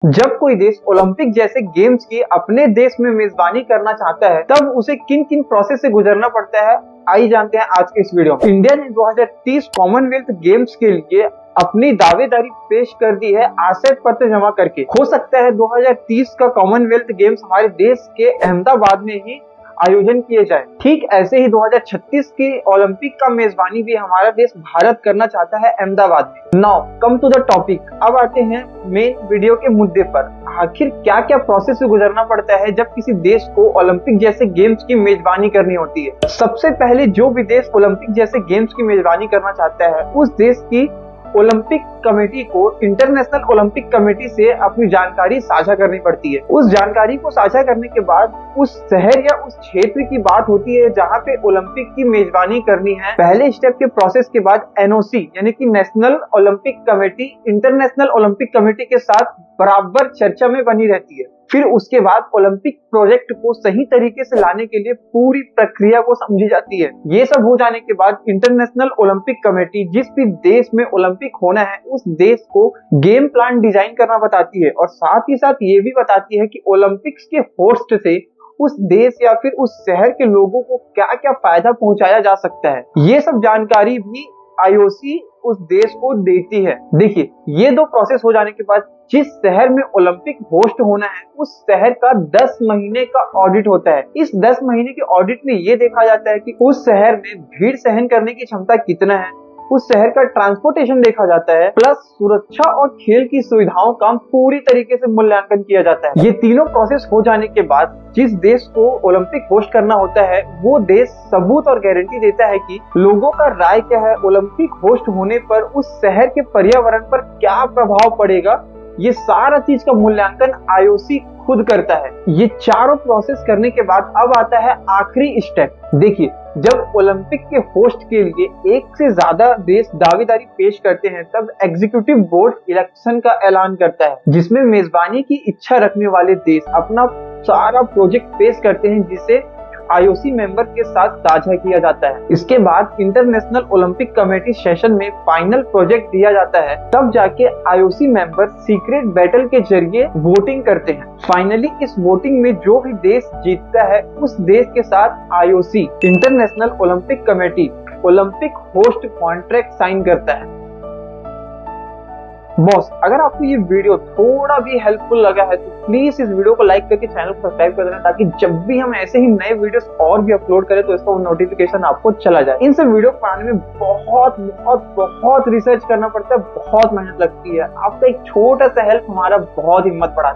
जब कोई देश ओलंपिक जैसे गेम्स की अपने देश में मेजबानी करना चाहता है, तब उसे किन किन प्रोसेस से गुजरना पड़ता है, आइए जानते हैं आज के इस वीडियो में। इंडिया ने 2030 कॉमनवेल्थ गेम्स के लिए अपनी दावेदारी पेश कर दी है आशय पत्र जमा करके। हो सकता है 2030 का कॉमनवेल्थ गेम्स हमारे देश के अहमदाबाद में ही आयोजन किए जाए। ठीक ऐसे ही 2036 की ओलंपिक का मेजबानी भी हमारा देश भारत करना चाहता है अहमदाबाद में। Now come to the topic, अब आते हैं मेन वीडियो के मुद्दे पर। आखिर क्या क्या प्रोसेस से गुजरना पड़ता है जब किसी देश को ओलंपिक जैसे गेम्स की मेजबानी करनी होती है। सबसे पहले जो भी देश ओलंपिक जैसे गेम्स की मेजबानी करना चाहता है, उस देश की ओलंपिक कमेटी को इंटरनेशनल ओलंपिक कमेटी से अपनी जानकारी साझा करनी पड़ती है। उस जानकारी को साझा करने के बाद उस शहर या उस क्षेत्र की बात होती है जहां पे ओलंपिक की मेजबानी करनी है। पहले स्टेप के प्रोसेस के बाद एनओसी यानी कि national Olympic committee international Olympic committee के साथ बराबर चर्चा में बनी रहती है। फिर उसके बाद ओलंपिक प्रोजेक्ट को सही तरीके से लाने के लिए पूरी प्रक्रिया को समझी जाती है। ये सब हो जाने के बाद इंटरनेशनल ओलंपिक कमेटी जिस भी देश में ओलंपिक होना है, उस देश को गेम प्लान डिजाइन करना बताती है और साथ ही साथ ये भी बताती है कि ओलंपिक्स के होस्ट से उस देश या फिर उस शहर के लोगों को क्या क्या फायदा पहुंचाया जा सकता है। ये सब जानकारी भी आईओसी उस देश को देती है। देखिए, ये दो प्रोसेस हो जाने के बाद जिस शहर में ओलंपिक होस्ट होना है, उस शहर का 10 महीने का ऑडिट होता है। इस 10 महीने के ऑडिट में ये देखा जाता है कि उस शहर में भीड़ सहन करने की क्षमता कितना है, उस शहर का ट्रांसपोर्टेशन देखा जाता है, प्लस सुरक्षा और खेल की सुविधाओं का पूरी तरीके से मूल्यांकन किया जाता है। ये तीनों प्रोसेस हो जाने के बाद जिस देश को ओलंपिक होस्ट करना होता है, वो देश सबूत और गारंटी देता है कि लोगों का राय क्या है, ओलंपिक होस्ट होने पर उस शहर के पर्यावरण पर क्या प्रभाव पड़ेगा। ये सारा चीज का मूल्यांकन आईओसी खुद करता है। ये चारों प्रोसेस करने के बाद अब आता है आखिरी स्टेप। देखिए, जब ओलंपिक के होस्ट के लिए एक से ज्यादा देश दावेदारी पेश करते हैं, तब एग्जीक्यूटिव बोर्ड इलेक्शन का ऐलान करता है, जिसमें मेजबानी की इच्छा रखने वाले देश अपना सारा प्रोजेक्ट पेश करते हैं, जिसे आईओसी मेंबर के साथ साझा किया जाता है। इसके बाद इंटरनेशनल ओलंपिक कमेटी सेशन में फाइनल प्रोजेक्ट दिया जाता है। तब जाके आईओसी मेंबर सीक्रेट बैटल के जरिए वोटिंग करते हैं। फाइनली इस वोटिंग में जो भी देश जीतता है, उस देश के साथ IOC international Olympic committee Olympic host contract sign करता है। बॉस, अगर आपको ये वीडियो थोड़ा भी हेल्पफुल लगा है तो प्लीज इस वीडियो को लाइक करके चैनल को सब्सक्राइब कर देना, ताकि जब भी हम ऐसे ही नए वीडियोस और भी अपलोड करें तो इसका नोटिफिकेशन आपको चला जाए। इन सब वीडियो बनाने में बहुत बहुत बहुत रिसर्च करना पड़ता है, बहुत मेहनत लगती है। आपका एक छोटा सा हेल्प हमारा बहुत हिम्मत बढ़ाता है।